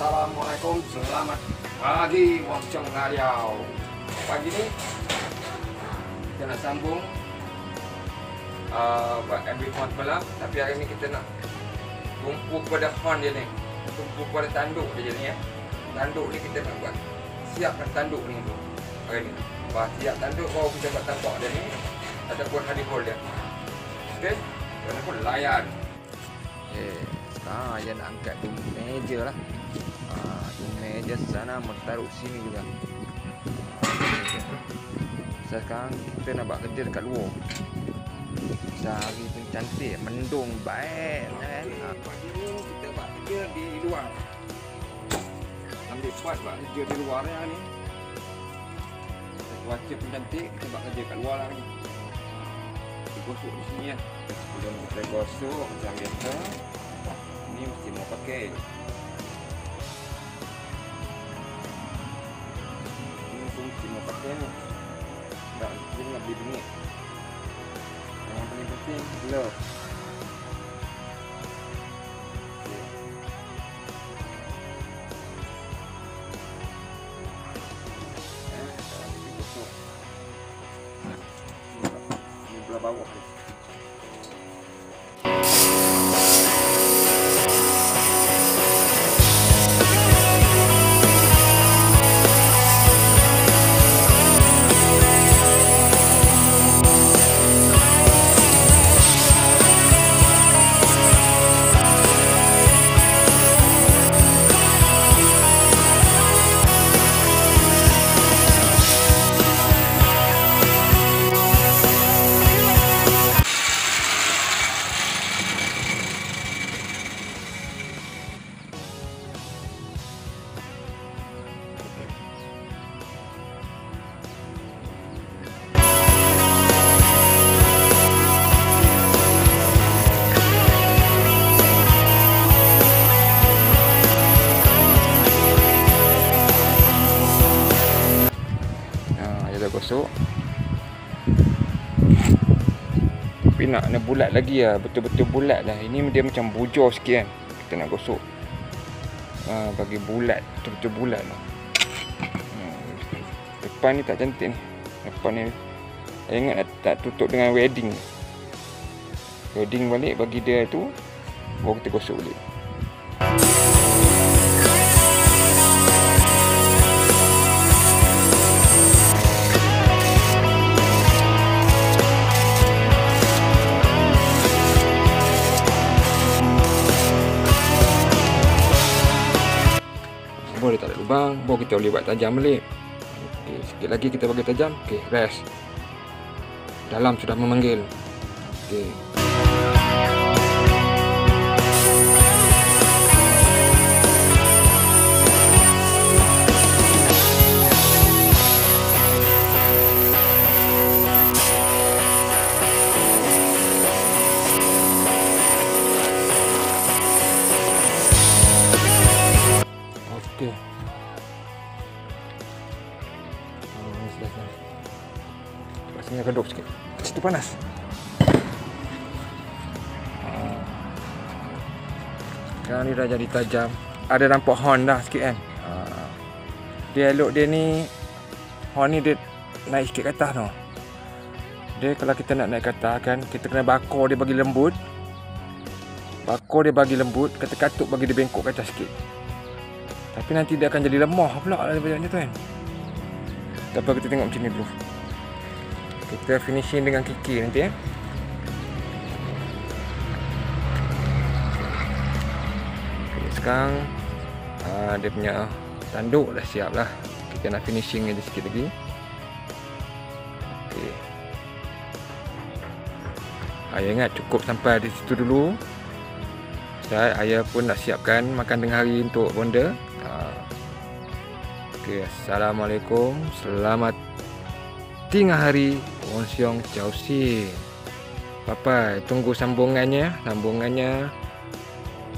Assalamualaikum, selamat pagi Wang Chong Ngariau. Pagi ni kita nak sambung buat ambil horn semalam, tapi hari ni kita nak tumpu kepada horn dia ni, tumpu kepada tanduk dia ni ya. Tanduk ni kita nak buat, siapkan tanduk ni tu hari ni. Lepas siap tanduk baru kita buat tampak dia ni ataupun honey hole dia. Okey, kena pun layan. Sekarang ayah nak angkat tu meja lah. Tu meja sana mau taruh sini juga. Sekarang kita nak buat kerja dekat luar. Sehari pun cantik, mendung baik kan. Pagi ni kita buat kerja di luar. Ambil part buat kerja di luar ni. Cuaca pun cantik, kita buat kerja kat luar lah ni. Kita gosok di sini ya. Sebelum kita gosok macam biasa, ni mesti mau pakai. Ini pun mesti mau pakai ni. Tak, kita nak beli bingit. Yang paling penting, glove. Ini belah bawah ni. Gosok, tapi nak bulat lagi lah, betul-betul bulat lah. Ini dia macam bujur sikit kan, kita nak gosok bagi bulat, betul-betul bulat lah. Depan ni tak cantik ni, depan ni saya ingat tak tutup dengan wedding balik bagi dia tu, baru kita gosok balik. Dia tak ada lubang, baru kita boleh buat tajam balik. Okey, sikit lagi kita bagi tajam. Okey, rest. Dalam sudah memanggil. Okey. Okey. Rasanya redup sikit. Situ panas. Sekarang ni dah jadi tajam. Ada nampak horn dah sikit kan. Dia elok dia ni, horn ni dia naik sikit ke atas tau. Dia kalau kita nak naik ke atas kan, kita kena bakar dia bagi lembut. Bakar dia bagi lembut, kata katuk bagi dia bengkok ke atas sikit. Tapi nanti dia akan jadi lemah pula kalau macam tu kan. Dapat kita tengok macam ni dulu. Kita finishing dengan kiki nanti ya. Okay, sekarang dia punya tanduk dah siap lah. Kita nak finishing aja sikit lagi. Okay. Ayah ingat cukup sampai di situ dulu. Ayah pun nak siapkan makan tengah hari untuk bonda. Okay, Assalamualaikum, selamat tinggal hari Wang Chong Chau Sin. Bye-bye, tunggu sambungannya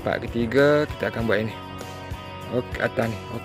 part ketiga kita akan buat ini. Okey, atas ni. Okay.